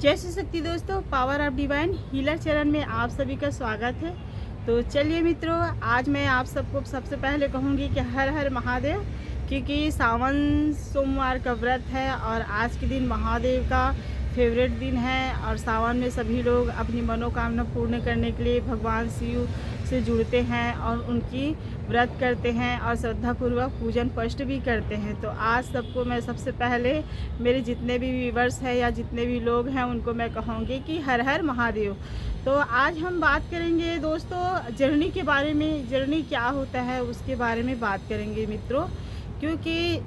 जय श्री शक्ति दोस्तों, power of divine healer चरण में आप सभी का स्वागत है। तो चलिए मित्रों, आज मैं आप सबको सबसे पहले कहूँगी कि हर हर महादेव, क्योंकि सावन सोमवार का व्रत है और आज के दिन महादेव का फेवरेट दिन है। और सावन में सभी लोग अपनी मनोकामना पूर्ण करने के लिए भगवान शिव से जुड़ते हैं और उनकी व्रत करते हैं और श्रद्धापूर्वक पूजन पष्ट भी करते हैं। तो आज सबको मैं सबसे पहले मेरे जितने भी व्यूवर्स हैं या जितने भी लोग हैं उनको मैं कहूँगी कि हर हर महादेव। तो आज हम बात करेंगे दोस्तों जर्नी के बारे में। जर्नी क्या होता है उसके बारे में बात करेंगे मित्रों, क्योंकि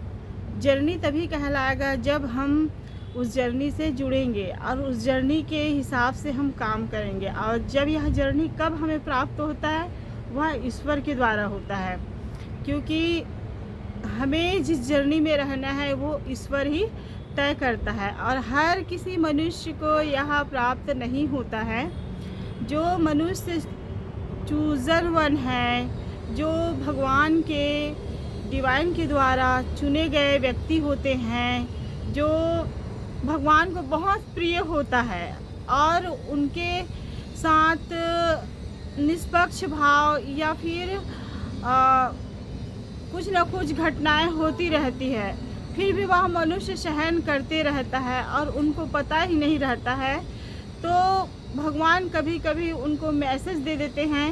जर्नी तभी कहलाएगा जब हम उस जर्नी से जुड़ेंगे और उस जर्नी के हिसाब से हम काम करेंगे। और जब यह जर्नी कब हमें प्राप्त होता है, वह ईश्वर के द्वारा होता है, क्योंकि हमें जिस जर्नी में रहना है वो ईश्वर ही तय करता है और हर किसी मनुष्य को यह प्राप्त नहीं होता है। जो मनुष्य चूज़र वन है, जो भगवान के डिवाइन के द्वारा चुने गए व्यक्ति होते हैं, जो भगवान को बहुत प्रिय होता है और उनके साथ निष्पक्ष भाव या फिर कुछ न कुछ घटनाएं होती रहती है, फिर भी वह मनुष्य सहन करते रहता है और उनको पता ही नहीं रहता है। तो भगवान कभी कभी उनको मैसेज दे देते हैं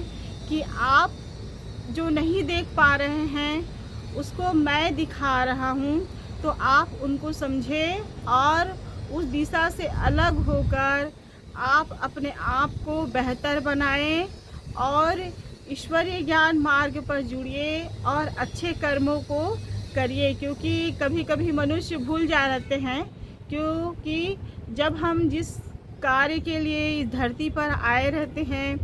कि आप जो नहीं देख पा रहे हैं उसको मैं दिखा रहा हूँ, तो आप उनको समझें और उस दिशा से अलग होकर आप अपने आप को बेहतर बनाएं और ईश्वरीय ज्ञान मार्ग पर जुड़िए और अच्छे कर्मों को करिए। क्योंकि कभी कभी मनुष्य भूल जा रहते हैं, क्योंकि जब हम जिस कार्य के लिए इस धरती पर आए रहते हैं,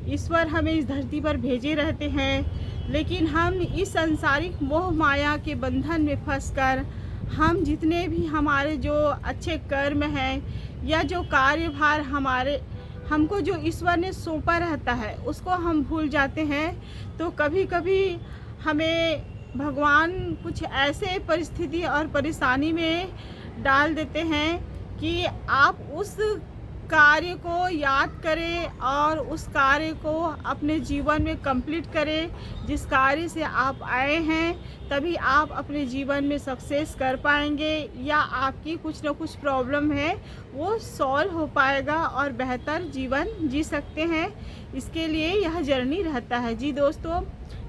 ईश्वर हमें इस धरती पर भेजे रहते हैं, लेकिन हम इस सांसारिक मोह माया के बंधन में फंसकर हम जितने भी हमारे जो अच्छे कर्म हैं या जो कार्यभार हमको जो ईश्वर ने सौंपा रहता है उसको हम भूल जाते हैं। तो कभी कभी हमें भगवान कुछ ऐसे परिस्थिति और परेशानी में डाल देते हैं कि आप उस कार्य को याद करें और उस कार्य को अपने जीवन में कंप्लीट करें जिस कार्य से आप आए हैं, तभी आप अपने जीवन में सक्सेस कर पाएंगे या आपकी कुछ ना कुछ प्रॉब्लम है वो सॉल्व हो पाएगा और बेहतर जीवन जी सकते हैं। इसके लिए यह जर्नी रहता है जी दोस्तों।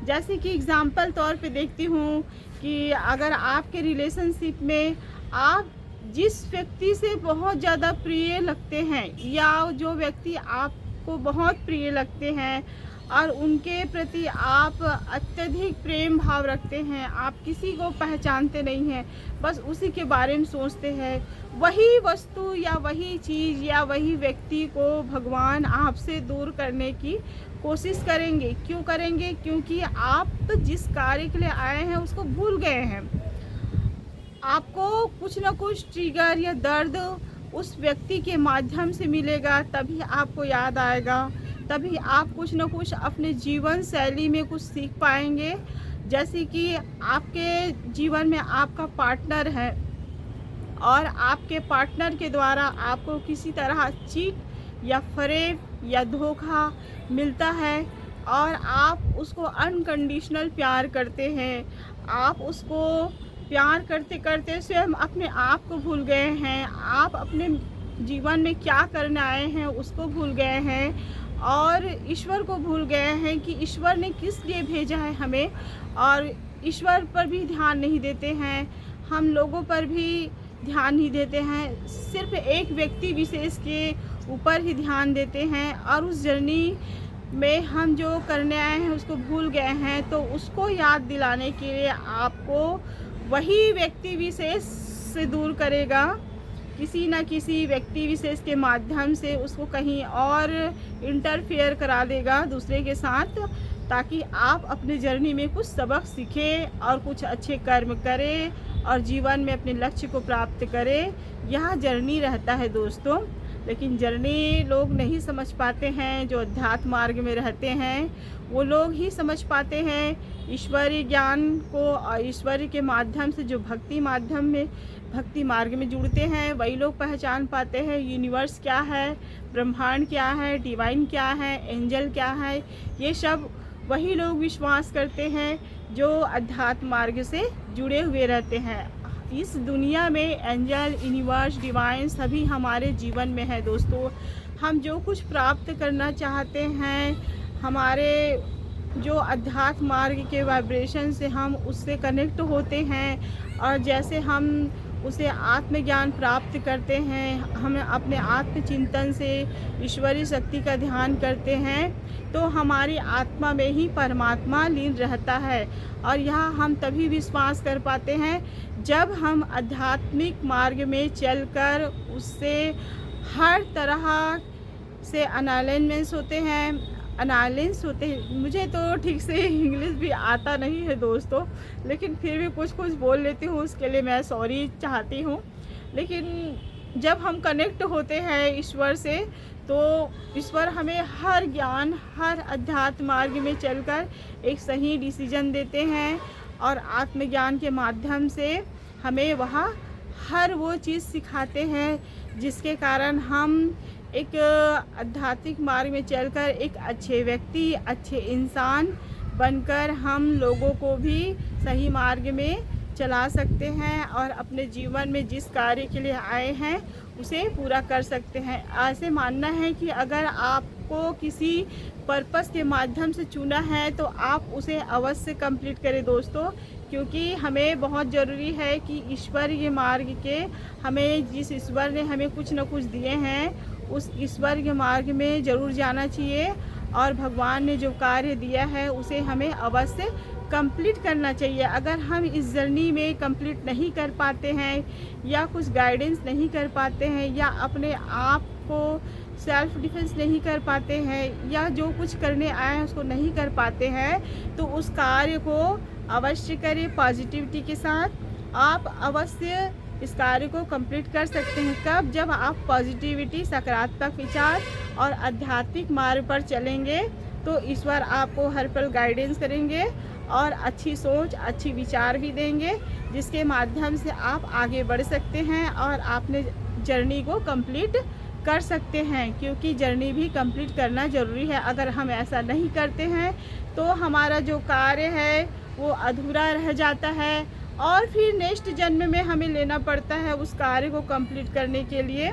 जैसे कि एग्जाम्पल तौर पे देखती हूँ कि अगर आपके रिलेशनशिप में आप जिस व्यक्ति से बहुत ज़्यादा प्रिय लगते हैं या जो व्यक्ति आपको बहुत प्रिय लगते हैं और उनके प्रति आप अत्यधिक प्रेम भाव रखते हैं, आप किसी को पहचानते नहीं हैं, बस उसी के बारे में सोचते हैं, वही वस्तु या वही चीज़ या वही व्यक्ति को भगवान आपसे दूर करने की कोशिश करेंगे। क्यों करेंगे? क्योंकि आप तो जिस कार्य के लिए आए हैं उसको भूल गए हैं। आपको कुछ ना कुछ ट्रिगर या दर्द उस व्यक्ति के माध्यम से मिलेगा, तभी आपको याद आएगा, तभी आप कुछ ना कुछ अपने जीवन शैली में कुछ सीख पाएंगे। जैसे कि आपके जीवन में आपका पार्टनर है और आपके पार्टनर के द्वारा आपको किसी तरह चीट या फरेब या धोखा मिलता है और आप उसको अनकंडीशनल प्यार करते हैं, आप उसको प्यार करते करते स्वयं अपने आप को भूल गए हैं, आप अपने जीवन में क्या करने आए हैं उसको भूल गए हैं और ईश्वर को भूल गए हैं कि ईश्वर ने किस लिए भेजा है हमें, और ईश्वर पर भी ध्यान नहीं देते हैं, हम लोगों पर भी ध्यान नहीं देते हैं, सिर्फ एक व्यक्ति विशेष के ऊपर ही ध्यान देते हैं और उस जर्नी में हम जो करने आए हैं उसको भूल गए हैं। तो उसको याद दिलाने के लिए आपको वही व्यक्ति विशेष से दूर करेगा, किसी न किसी व्यक्ति विशेष के माध्यम से उसको कहीं और इंटरफेयर करा देगा दूसरे के साथ, ताकि आप अपने जर्नी में कुछ सबक सीखें और कुछ अच्छे कर्म करें और जीवन में अपने लक्ष्य को प्राप्त करें। यह जर्नी रहता है दोस्तों। लेकिन जर्नी लोग नहीं समझ पाते हैं। जो अध्यात्म मार्ग में रहते हैं वो लोग ही समझ पाते हैं ईश्वरीय ज्ञान को, और ईश्वरी के माध्यम से जो भक्ति मार्ग में जुड़ते हैं वही लोग पहचान पाते हैं यूनिवर्स क्या है, ब्रह्मांड क्या है, डिवाइन क्या है, एंजल क्या है। ये सब वही लोग विश्वास करते हैं जो अध्यात्म मार्ग से जुड़े हुए रहते हैं। इस दुनिया में एंजल, यूनिवर्स, डिवाइन सभी हमारे जीवन में है दोस्तों। हम जो कुछ प्राप्त करना चाहते हैं, हमारे जो अध्यात्म मार्ग के वाइब्रेशन से हम उससे कनेक्ट होते हैं, और जैसे हम उसे आत्मज्ञान प्राप्त करते हैं, हम अपने आत्मचिंतन से ईश्वरीय शक्ति का ध्यान करते हैं, तो हमारी आत्मा में ही परमात्मा लीन रहता है। और यह हम तभी विश्वास कर पाते हैं जब हम आध्यात्मिक मार्ग में चलकर उससे हर तरह से अनालाइनमेंट्स होते हैं। मुझे तो ठीक से इंग्लिश भी आता नहीं है दोस्तों, लेकिन फिर भी कुछ कुछ बोल लेती हूँ, उसके लिए मैं सॉरी चाहती हूँ। लेकिन जब हम कनेक्ट होते हैं ईश्वर से, तो ईश्वर हमें हर ज्ञान, हर अध्यात्म मार्ग में चलकर एक सही डिसीजन देते हैं, और आत्मज्ञान के माध्यम से हमें वह हर वो चीज़ सिखाते हैं जिसके कारण हम एक आध्यात्मिक मार्ग में चलकर एक अच्छे व्यक्ति, अच्छे इंसान बनकर हम लोगों को भी सही मार्ग में चला सकते हैं, और अपने जीवन में जिस कार्य के लिए आए हैं उसे पूरा कर सकते हैं। ऐसे मानना है कि अगर आपको किसी पर्पस के माध्यम से चुना है तो आप उसे अवश्य कंप्लीट करें दोस्तों, क्योंकि हमें बहुत ज़रूरी है कि ईश्वरीय मार्ग के, हमें जिस ईश्वर ने हमें कुछ न कुछ दिए हैं उस ईश्वर के मार्ग में ज़रूर जाना चाहिए, और भगवान ने जो कार्य दिया है उसे हमें अवश्य कंप्लीट करना चाहिए। अगर हम इस जर्नी में कंप्लीट नहीं कर पाते हैं, या कुछ गाइडेंस नहीं कर पाते हैं, या अपने आप को सेल्फ डिफेंस नहीं कर पाते हैं, या जो कुछ करने आए हैं उसको नहीं कर पाते हैं, तो उस कार्य को अवश्य करें पॉजिटिविटी के साथ। आप अवश्य इस कार्य को कंप्लीट कर सकते हैं। कब? जब आप पॉजिटिविटी, सकारात्मक विचार और आध्यात्मिक मार्ग पर चलेंगे, तो ईश्वर आपको हर पल गाइडेंस करेंगे और अच्छी सोच, अच्छी विचार भी देंगे, जिसके माध्यम से आप आगे बढ़ सकते हैं और आपने जर्नी को कंप्लीट कर सकते हैं, क्योंकि जर्नी भी कंप्लीट करना ज़रूरी है। अगर हम ऐसा नहीं करते हैं तो हमारा जो कार्य है वो अधूरा रह जाता है, और फिर नेक्स्ट जन्म में हमें लेना पड़ता है उस कार्य को कंप्लीट करने के लिए।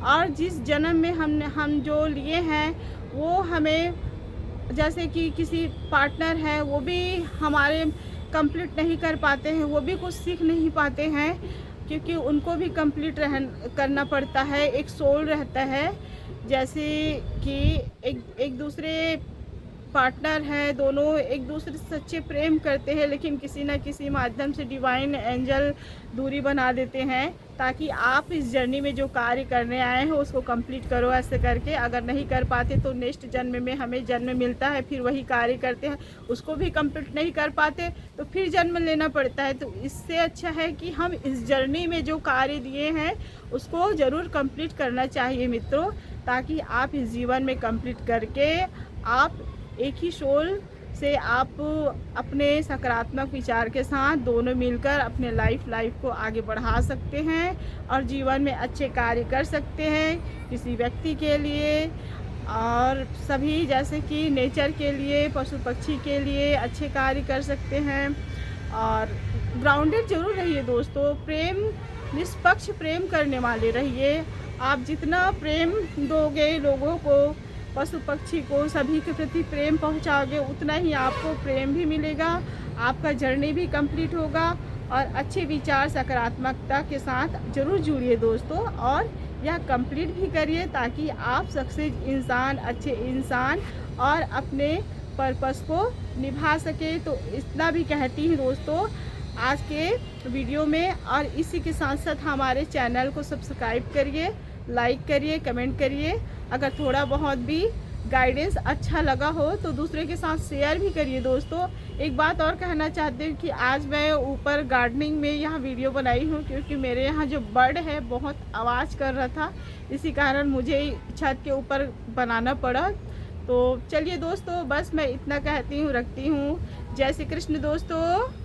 और जिस जन्म में हम जो लिए हैं वो हमें, जैसे कि किसी पार्टनर है वो भी हमारे कंप्लीट नहीं कर पाते हैं, वो भी कुछ सीख नहीं पाते हैं, क्योंकि उनको भी कंप्लीट करना पड़ता है। एक सोल रहता है, जैसे कि एक दूसरे पार्टनर है, दोनों एक दूसरे से सच्चे प्रेम करते हैं, लेकिन किसी न किसी माध्यम से डिवाइन एंजल दूरी बना देते हैं, ताकि आप इस जर्नी में जो कार्य करने आए हैं उसको कंप्लीट करो। ऐसे करके अगर नहीं कर पाते तो नेक्स्ट जन्म में हमें जन्म मिलता है, फिर वही कार्य करते हैं, उसको भी कंप्लीट नहीं कर पाते तो फिर जन्म लेना पड़ता है। तो इससे अच्छा है कि हम इस जर्नी में जो कार्य दिए हैं उसको ज़रूर कंप्लीट करना चाहिए मित्रों, ताकि आप इस जीवन में कंप्लीट करके आप एक ही सोल से आप अपने सकारात्मक विचार के साथ दोनों मिलकर अपने लाइफ को आगे बढ़ा सकते हैं, और जीवन में अच्छे कार्य कर सकते हैं किसी व्यक्ति के लिए, और सभी जैसे कि नेचर के लिए, पशु पक्षी के लिए अच्छे कार्य कर सकते हैं। और ग्राउंडेड जरूर रहिए दोस्तों, प्रेम, निष्पक्ष प्रेम करने वाले रहिए। आप जितना प्रेम दोगे लोगों को, पशु पक्षी को, सभी के प्रति प्रेम पहुंचाओगे, उतना ही आपको प्रेम भी मिलेगा, आपका जर्नी भी कंप्लीट होगा। और अच्छे विचार, सकारात्मकता के साथ जरूर जुड़िए दोस्तों, और यह कंप्लीट भी करिए, ताकि आप सक्सेस इंसान, अच्छे इंसान और अपने पर्पस को निभा सके। तो इतना भी कहती हूँ दोस्तों आज के वीडियो में, और इसी के साथ साथ हमारे चैनल को सब्सक्राइब करिए, लाइक करिए, कमेंट करिए। अगर थोड़ा बहुत भी गाइडेंस अच्छा लगा हो तो दूसरे के साथ शेयर भी करिए दोस्तों। एक बात और कहना चाहती हूँ कि आज मैं ऊपर गार्डनिंग में यहाँ वीडियो बनाई हूँ क्योंकि मेरे यहाँ जो बर्ड है बहुत आवाज़ कर रहा था, इसी कारण मुझे छत के ऊपर बनाना पड़ा। तो चलिए दोस्तों, बस मैं इतना कहती हूँ, रखती हूँ। जय श्री कृष्ण दोस्तों।